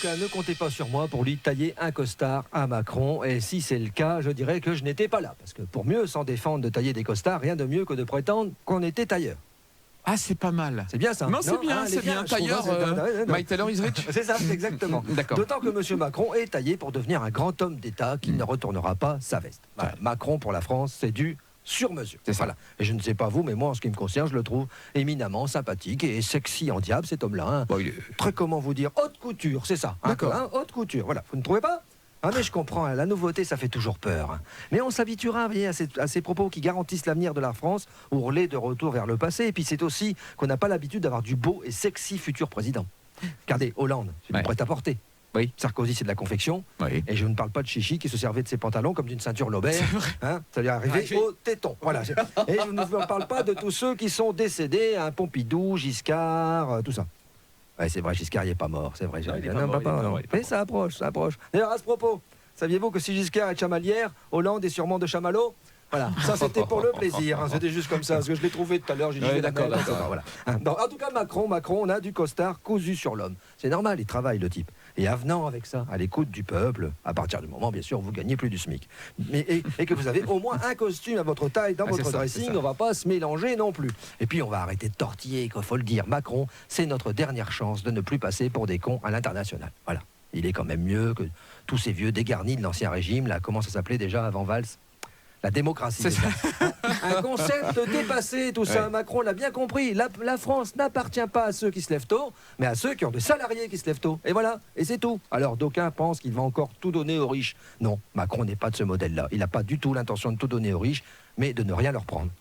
cas, ne comptez pas sur moi pour lui tailler un costard à Macron. Et si c'est le cas, je dirais que je n'étais pas là. Parce que pour mieux s'en défendre de tailler des costards, rien de mieux que de prétendre qu'on était tailleur. Ah, c'est pas mal. C'est bien ça. Non, c'est bien, hein, c'est bien. Tailleur, My Taylor is rich. C'est ça, exactement. D'accord. D'autant que M. Macron est taillé pour devenir un grand homme d'État qui ne retournera pas sa veste. Voilà. Macron pour la France, c'est du sur mesure. C'est ça. Voilà. Et je ne sais pas vous, mais moi, en ce qui me concerne, je le trouve éminemment sympathique et sexy en diable, cet homme-là. Hein. Bon, il est- Très, comment vous dire, haute couture, c'est ça. Hein, D'accord. hein, haute couture, voilà. Vous ne trouvez pas? Ah mais je comprends, hein, la nouveauté ça fait toujours peur. Hein. Mais on s'habituera vous voyez, à ces propos qui garantissent l'avenir de la France, ourler de retour vers le passé. Et puis c'est aussi qu'on n'a pas l'habitude d'avoir du beau et sexy futur président. Regardez, Hollande, c'est du Ouais. prêt-à-porter. Oui. Sarkozy, c'est de la confection. Oui. Et je ne parle pas de Chichi qui se servait de ses pantalons comme d'une ceinture Lobert. Hein, ça lui est arrivé Ah, au téton. Voilà. Et je ne vous parle pas de tous ceux qui sont décédés, hein, Pompidou, Giscard, tout ça. Ouais, c'est vrai, Giscard, il n'est pas mort, c'est vrai. Non, il est Non, pas mort, non. il est pas Mais mort. ça approche, ça approche. D'ailleurs, à ce propos, saviez-vous que si Giscard est de Chamalières, Hollande est sûrement de Chamallow? Voilà, ça c'était pour le plaisir, hein, c'était juste comme ça, parce que je l'ai trouvé tout à l'heure, j'ai dit Ouais, je vais la d'accord, mettre, d'accord. etc., voilà. Hein, non, en tout cas, Macron, on a du costard cousu sur l'homme. C'est normal, il travaille le type. Et avenant avec ça, à l'écoute du peuple, à partir du moment, bien sûr, où vous gagnez plus du SMIC. Et que vous avez au moins un costume à votre taille dans Ah, c'est votre ça, dressing, c'est ça. on va pas se mélanger non plus. Et puis on va arrêter de tortiller, qu'il faut le dire. Macron, c'est notre dernière chance de ne plus passer pour des cons à l'international. Voilà. Il est quand même mieux que tous ces vieux dégarnis de l'ancien régime, là, comment ça s'appelait déjà avant Valls? La démocratie. C'est déjà. Un concept dépassé, tout ça. Ouais. Macron l'a bien compris. La France n'appartient pas à ceux qui se lèvent tôt, mais à ceux qui ont des salariés qui se lèvent tôt. Et voilà, et c'est tout. Alors d'aucuns pensent qu'il va encore tout donner aux riches. Non, Macron n'est pas de ce modèle-là. Il n'a pas du tout l'intention de tout donner aux riches, mais de ne rien leur prendre.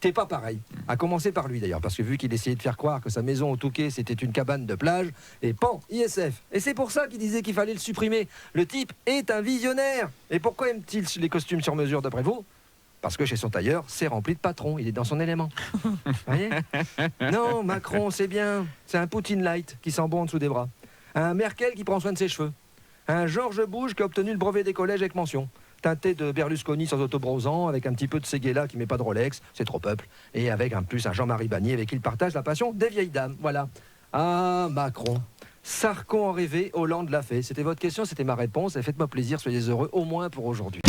T'es pas pareil. À commencer par lui d'ailleurs, parce que vu qu'il essayait de faire croire que sa maison au Touquet c'était une cabane de plage, et pan, ISF. Et c'est pour ça qu'il disait qu'il fallait le supprimer. Le type est un visionnaire. Et pourquoi aime-t-il les costumes sur mesure d'après vous? Parce que chez son tailleur, c'est rempli de patrons, il est dans son élément. Voyez? Non, Macron, c'est bien. C'est un Poutine light qui sent bon en dessous des bras. Un Merkel qui prend soin de ses cheveux. Un George Bush qui a obtenu le brevet des collèges avec mention. Teinté de Berlusconi sans autobrosant, avec un petit peu de Séguéla qui met pas de Rolex, c'est trop peuple. Et avec en plus un Jean-Marie Bagné avec qui il partage la passion des vieilles dames. Voilà. Ah, Macron. Sarko en rêvait, Hollande l'a fait. C'était votre question, c'était ma réponse. Et faites-moi plaisir, soyez heureux au moins pour aujourd'hui.